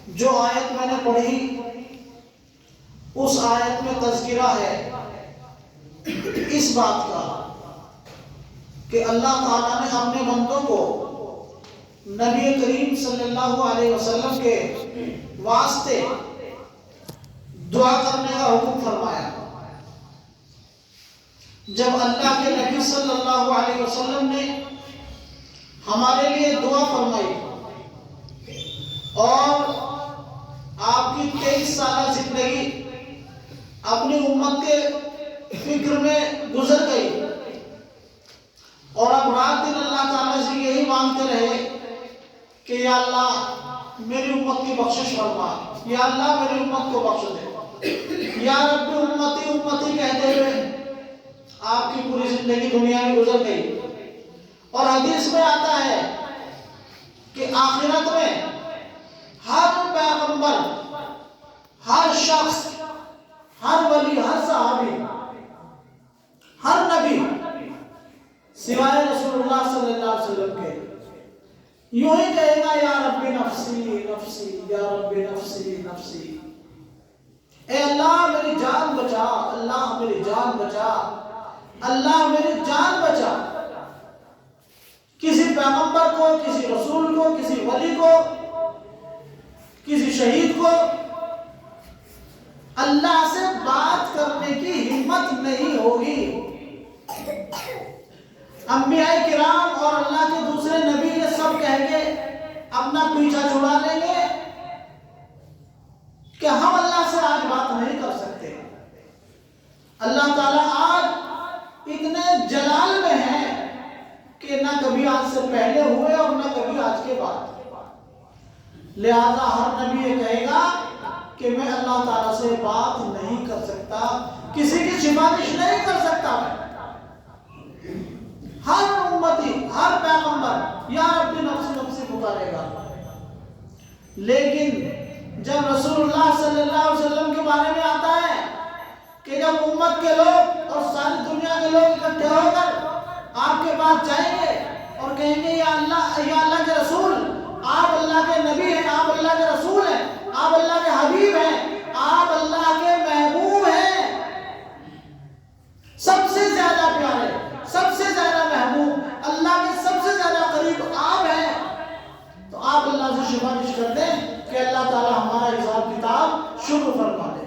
جو آیت میں نے پڑھی اس آیت میں تذکرہ ہے اس بات کا کہ اللہ تعالیٰ نے اپنے بندوں کو نبی کریم صلی اللہ علیہ وسلم کے واسطے دعا کرنے کا حکم فرمایا۔ جب اللہ کے نبی صلی اللہ علیہ وسلم نے ہمارے لیے دعا فرمائی اور آپ کی 23 سالہ زندگی اپنی امت کے فکر میں گزر گئی اور اب رات دن اللہ تعالیٰ سے یہی مانگتے رہے کہ یا اللہ میری امت کی بخشش فرما، یا اللہ میری امت کو بخش دے، یا رب امتی امتی کہتے ہوئے آپ کی پوری زندگی دنیا میں گزر گئی۔ اور حدیث میں آتا ہے کہ آخرت میں ہر پیغمبر، ہر شخص، ہر ولی، ہر صحابی، ہر نبی سوائے رسول اللہ صلی اللہ علیہ وسلم کے یوں ہی کہے گا یا رب نفسی نفسی، یا رب نفسی نفسی، اے اللہ میری جان بچا، اللہ میری جان بچا، اللہ میری جان بچا۔ کسی پیغمبر کو، کسی رسول کو، کسی ولی کو، کسی شہید کو اللہ سے بات کرنے کی ہمت نہیں ہوگی۔ انبیاء کرام اور اللہ کے دوسرے نبی یہ سب کہیں گے، اپنا پیچھا چھڑا لیں گے کہ ہم اللہ سے آج بات نہیں کر سکتے۔ اللہ تعالیٰ آج اتنے جلال میں ہے کہ نہ کبھی آج سے پہلے ہوئے اور نہ کبھی آج کے بعد، لہذا ہر نبی یہ کہے گا کہ میں اللہ تعالیٰ سے بات نہیں کر سکتا، کسی کی سفارش نہیں کر سکتا۔ ہر امتی، ہر پیغمبر یا رب نفسی نفسی پکارے گا، لیکن جب رسول اللہ صلی اللہ علیہ وسلم کے بارے میں آتا ہے کہ جب امت کے لوگ اور ساری دنیا کے لوگ اکٹھے ہو کر آپ کے پاس جائیں گے اور کہیں گے یا اللہ کے رسول، آپ اللہ کے نبی ہیں، آپ اللہ کے رسول ہیں، آپ اللہ کے حبیب ہیں، آپ اللہ کے محبوب ہیں، سب سے زیادہ پیارے، سب سے زیادہ محبوب، اللہ کے سب سے زیادہ قریب آپ ہیں، تو آپ اللہ سے سفارش کر دیں کہ اللہ تعالی ہمارا حساب کتاب شروع فرما دے۔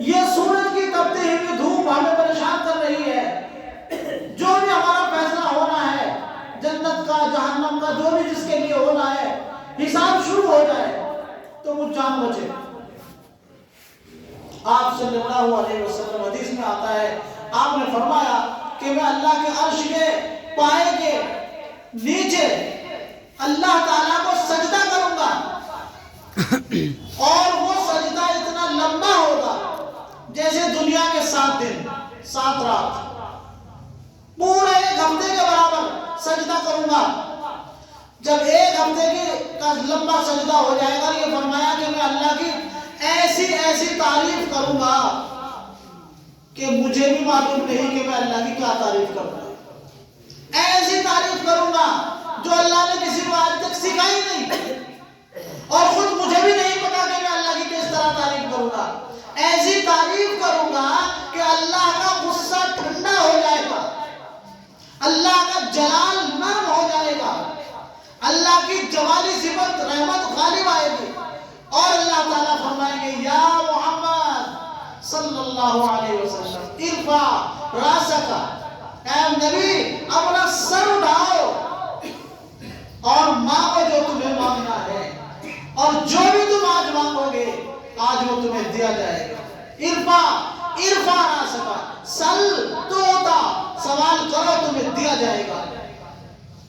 یہ سورج کی تپتی ہوئی دھوپ ہمیں پریشان کر رہی ہے، جو بھی ہمارا فیصلہ ہونا ہے، جنت کا، جہنم کا، جو بھی جس کے لیے ہونا ہے، حساب شروع ہو جائے تو وہ جان بچے۔ آپ صلی اللہ علیہ وسلم حدیث میں آتا ہے، آپ نے فرمایا کہ میں اللہ کے عرش کے پائے کے نیچے اللہ تعالیٰ کو سجدہ کروں گا اور وہ سجدہ اتنا لمبا ہوگا جیسے دنیا کے 7 دن 7 رات، پورے 1 ہفتے کے برابر سجدہ کروں گا۔ جب 1 ہفتے کا لمبا سجدہ ہو جائے گا، یہ فرمایا کہ میں اللہ کی ایسی تعریف کروں گا کہ مجھے بھی معلوم نہیں کہ میں اللہ کی کیا تعریف کروں گا، ایسی تعریف کروں گا جو اللہ نے کسی کو آج تک سکھائی نہیں، اور خود مجھے بھی نہیں پتا کہ میں اللہ کی کس طرح تعریف کروں گا۔ ایسی تعریف کروں گا کہ اللہ کا غصہ ٹھنڈا ہو جائے گا، اللہ کا جلال نرم ہو جائے گا، اللہ کی جمالی صفت رحمت غالب آئے گی، اور اللہ تعالیٰ فرمائیں گے یا محمد صلی اللہ علیہ وسلم ارفع راسک، اے نبی اپنا سر اٹھاؤ اور مانگو جو تمہیں مانگنا ہے، اور جو بھی تم آج مانگو گے آج وہ تمہیں دیا جائے گا۔ ارفع راسک، سل توتا، سوال کرو تمہیں دیا جائے گا۔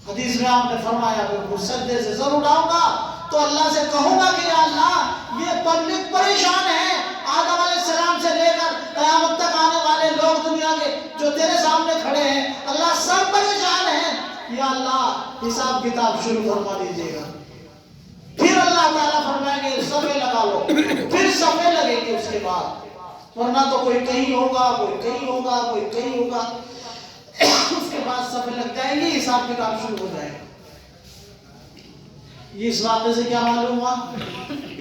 حدیث میں آپ نے فرمایا کہ سجدے سے سر اٹھاؤں گا تو اللہ سے کہوں گا کہ یا اللہ یہ پبلک پریشان ہے، آدم علیہ السلام سے لے کر قیامت تک آنے والے لوگ دنیا کے جو تیرے سامنے کھڑے ہیں، اللہ سب پریشان ہیں، یا اللہ حساب کتاب شروع فرما دیجیے گا۔ پھر اللہ تعالیٰ فرمائیں گے صفے لگا لو، پھر صفے لگیں گے اس کے بعد، ورنہ تو کوئی کہیں ہوگا، کوئی کہیں ہوگا، کوئی کہیں ہوگا، اس کے بعد صفے لگ جائیں گی، حساب کتاب شروع ہو جائے گا۔ اس واقعے سے کیا معلوم ہوا؟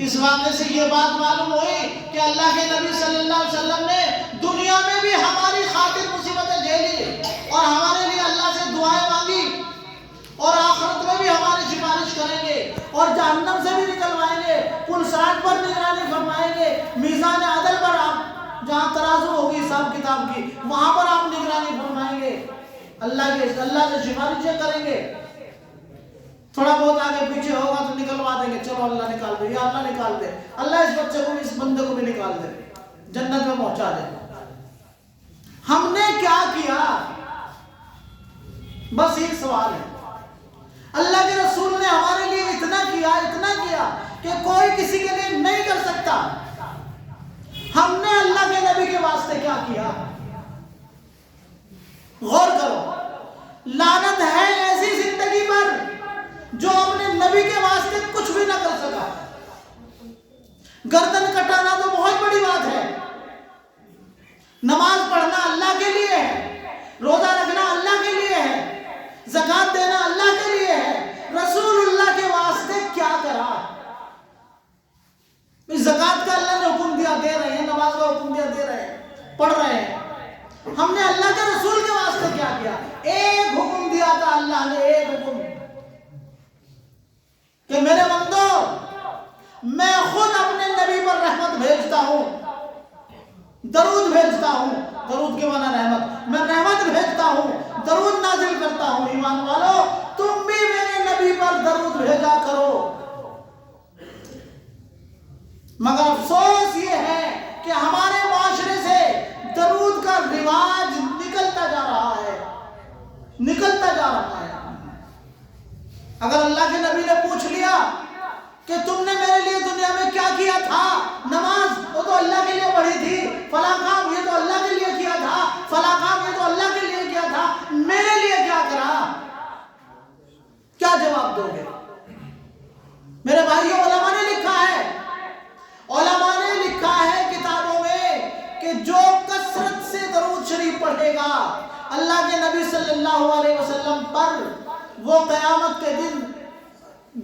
اس واقعے سے یہ بات معلوم ہوئی کہ اللہ کے نبی صلی اللہ علیہ وسلم نے دنیا میں بھی ہماری خاطر مصیبتیں جھیلی اور ہمارے لیے اللہ سے دعائیں مانگی، اور آخرت میں بھی ہماری سفارش کریں گے اور جہنم سے بھی نکلوائیں گے، کل صراط پر نگرانی فرمائیں گے، میزان عدل پر آپ جہاں ترازو ہوگی حساب کتاب کی وہاں پر آپ نگرانی فرمائیں گے، اللہ سے سفارشیں کریں گے۔ تھوڑا بہت آگے پیچھے ہوگا تو نکلوا دیں گے، چلو اللہ نکال دے، یا اللہ نکال دے، اللہ اس بچے کو بھی اس بندے کو بھی نکال دے، جنت میں پہنچا دے۔ ہم نے کیا کیا؟ بس ایک سوال ہے۔ اللہ کے رسول نے ہمارے لیے اتنا کیا کہ کوئی کسی کے لیے نہیں کر سکتا۔ ہم نے اللہ کے نبی کے واسطے کیا کیا؟ غور کرو۔ لعنت ہے ایسی زندگی پر جو اپنے نبی کے واسطے کچھ بھی نہ کر سکا۔ گردن کٹانا تو بہت بڑی بات ہے، نماز پڑھنا اللہ کے لیے ہے، روزہ رکھنا اللہ کے لیے ہے، زکوٰۃ دینا اللہ کے لیے ہے، رسول اللہ کے واسطے کیا کرا؟ زکوٰۃ کا اللہ نے حکم دیا، دے رہے ہیں، نماز کا حکم دیا، دے رہے ہیں، پڑھ رہے ہیں۔ ہم نے اللہ کے رسول کے واسطے کیا کیا؟ ایک حکم دیا تھا اللہ نے، ایک حکم کہ میرے بندو میں خود اپنے نبی پر رحمت بھیجتا ہوں، درود بھیجتا ہوں، درود کے معنی رحمت، میں رحمت بھیجتا ہوں، درود نازل کرتا ہوں، ایمان والو تم بھی میرے نبی پر درود بھیجا کرو۔ مگر افسوس یہ ہے کہ ہمارے معاشرے سے درود کا رواج نکلتا جا رہا ہے۔ اگر اللہ کے نبی نے پوچھ لیا کہ تم نے میرے لیے دنیا میں کیا کیا تھا، نماز وہ تو اللہ کے لیے پڑھی تھی، فلاں کام یہ تو اللہ کے لیے کیا تھا، فلاں کام یہ تو اللہ کے لیے کیا تھا، میرے لیے کیا کرا، کیا جواب دو گے؟ میرے بھائیوں، علماء نے لکھا ہے کتابوں میں کہ جو کثرت سے درود شریف پڑھے گا اللہ کے نبی صلی اللہ علیہ وسلم پر، وہ قیامت کے دن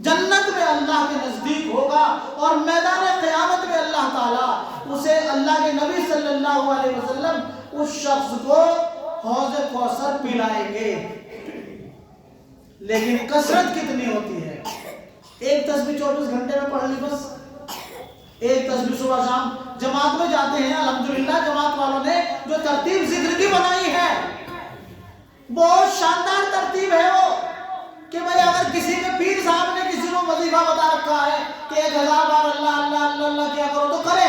جنت میں اللہ کے نزدیک ہوگا، اور میدان قیامت میں اللہ تعالیٰ اسے، اللہ کے نبی صلی اللہ علیہ وسلم اس شخص کو حوض کوثر پلائیں گے۔ لیکن کثرت کتنی ہوتی ہے؟ ایک تسبیح 24 گھنٹے میں پڑھ لی بس، ایک تسبیح صبح شام۔ جماعت میں جاتے ہیں، الحمدللہ جماعت والوں نے جو ترتیب ذکر کی بنائی ہے بہت شاندار ترتیب ہے وہ، کہ بھئی اگر کسی نے پیر صاحب نے کسی کو وظیفہ بتا رکھا ہے کہ 1000 بار اللہ اللہ اللہ اللہ کیا کرو تو کرے،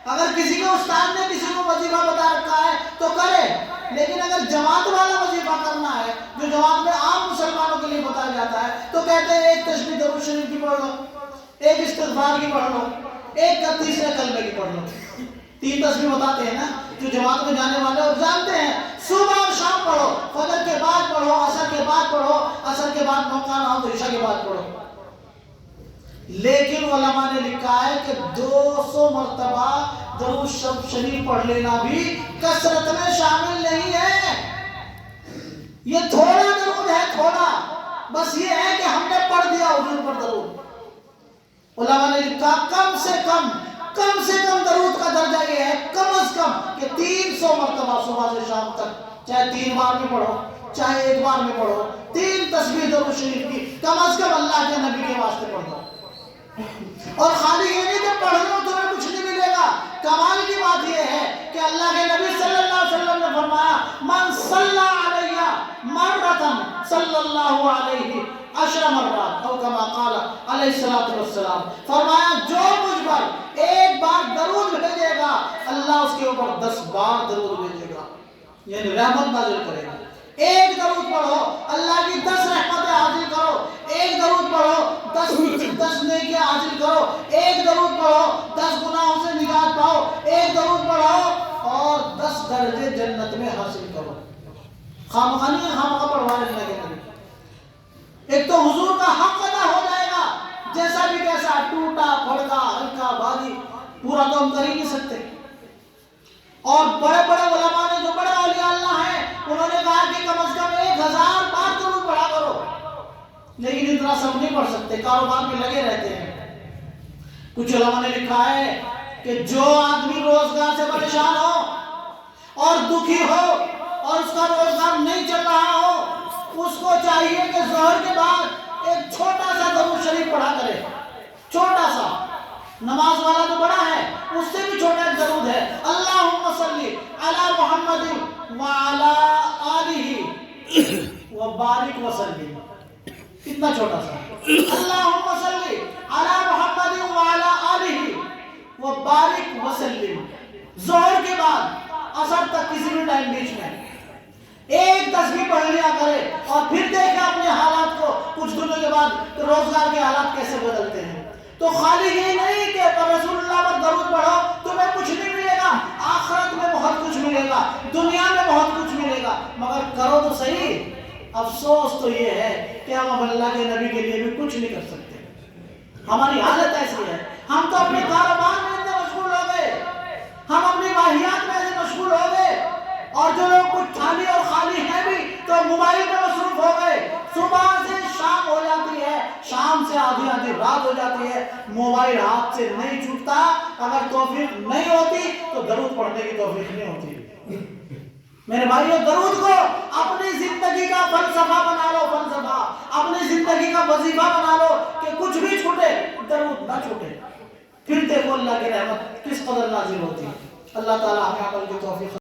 اگر کسی کے استاد نے کسی کو وظیفہ بتا رکھا ہے تو کرے، لیکن اگر جماعت والا وظیفہ کرنا ہے جو جماعت میں عام مسلمانوں کے لیے بتایا جاتا ہے تو کہتے ہیں ایک تسبیح درود شریف کی پڑھ لو، ایک استغفار کی پڑھ لو، ایک کا تیسرے کلمے کی پڑھ لو۔ 3 تسبیح بتاتے ہیں نا جو جماعت میں جانے والے اور جانتے ہیں، صبح اور شام پڑھو، فجر کے بعد پڑھو، عصر کے بعد پڑھو، عصر کے بعد موقع نہ ہو تو عشاء کے بعد پڑھو۔ لیکن علماء نے لکھا ہے کہ 200 مرتبہ درود شریف پڑھ لینا بھی کثرت میں شامل نہیں ہے۔ یہ تھوڑا درود ہے، تھوڑا، بس یہ ہے کہ ہم نے پڑھ دیا حضور پر درود۔ علماء نے لکھا کم سے کم درود کا درجہ یہ ہے، کم از کم کہ 300 مرتبہ صبح سے شام تک، چاہے 3 بار میں پڑھو چاہے 1 بار میں پڑھو، 3 تسبیح درود شریف کی کم از کم اللہ کے نبی کے واسطے پڑھ دو۔ اور خالی یہ نہیں کہ پڑھ لو تمہیں کچھ نہیں ملے گا، کمال کی بات یہ ہے کہ اللہ کے نبی صلی اللہ علیہ وسلم نے فرمایا من صلی علیہ مرتن صلی اللہ علیہ 10 مرات، او کما قال علیہ الصلوۃ والسلام، فرمایا جو مجھ پر 1 بار درود بھیجے گا اللہ اس کے اوپر 10 بار درود بھیجے گا، یعنی رحمت نازل کرے گا۔ ایک درود پڑھو اللہ کی 10 رحمتیں حاصل کرو، ایک درود پڑھو 10 نیکیاں حاصل کرو، ایک درود پڑھو 10 گناہوں سے نجات پاؤ، ایک درود پڑھو اور 10 درجے جنت میں حاصل کرو۔ خامخواہ پڑھوانے لگے نبی، ایک تو حضور کا حق ادا ہو جائے گا، جیسا بھی کیسا ٹوٹا پھڑکا ہلکا بھاری پورا تو ہم کر ہی نہیں سکتے۔ اور بڑے بڑے علماء نے جو بڑے اولیاء اللہ ہیں انہوں نے کہا کہ کم از کم 1000 بار درود پڑھا کرو، لیکن اتنا سب نہیں پڑھ سکتے، کاروبار میں لگے رہتے ہیں۔ کچھ علماء نے لکھا ہے کہ جو آدمی روزگار سے پریشان ہو اور دکھی ہو اور اس کا روزگار نہیں چل رہا ہو، اس کو چاہیے کہ ظہر کے بعد ایک چھوٹا سا درود شریف پڑھا کرے، چھوٹا سا۔ نماز والا تو بڑا ہے، اس سے بھی چھوٹا ایک درود ہے، اللہم صلی علی محمد وعلی آلہ وبارک وسلم، کتنا چھوٹا سا، اللہم صلی علی محمد وعلی آلہ وبارک وسلم۔ ظہر کے بعد عصر تک کسی بھی ٹائم بیچ میں ایک تسبیح پڑھ لیا کرے، اور پھر دیکھیں اپنے حالات کو کچھ دنوں کے بعد روزگار کے حالات کیسے بدلتے ہیں۔ تو خالی یہ نہیں کہ رسول اللہ پر درود پڑھو تمہیں کچھ نہیں ملے گا، آخرت میں بہت کچھ ملے گا، دنیا میں بہت کچھ ملے گا، مگر کرو تو صحیح۔ افسوس تو یہ ہے کہ ہم اللہ کے نبی کے لیے بھی کچھ نہیں کر سکتے۔ ہماری حالت ایسی ہے، ہم تو اپنے کاروبار میں اتنے مشغول ہو گئے، ہم اپنی واہیات میں اتنے مشغول ہو گئے، اور جو لوگ کچھ خالی اور خالی ہیں بھی تو موبائل میں مصروف ہو گئے۔ صبح سے شام ہو جاتی ہے، شام سے آدھی رات ہو جاتی ہے، موبائل ہاتھ سے نہیں چھوٹتا۔ اگر توفیق نہیں ہوتی تو درود پڑھنے کی توفیق نہیں ہوتی۔ میرے بھائیو، درود کو اپنی زندگی کا فلسفہ بنا لو، فلسفہ اپنی زندگی کا وظیفہ بنا لو کہ کچھ بھی چھوٹے درود نہ چھوٹے، پھر دیکھو اللہ کی رحمت کس قدر نازل ہوتی ہے۔ اللہ تعالی ہمیں عمل کی توفیق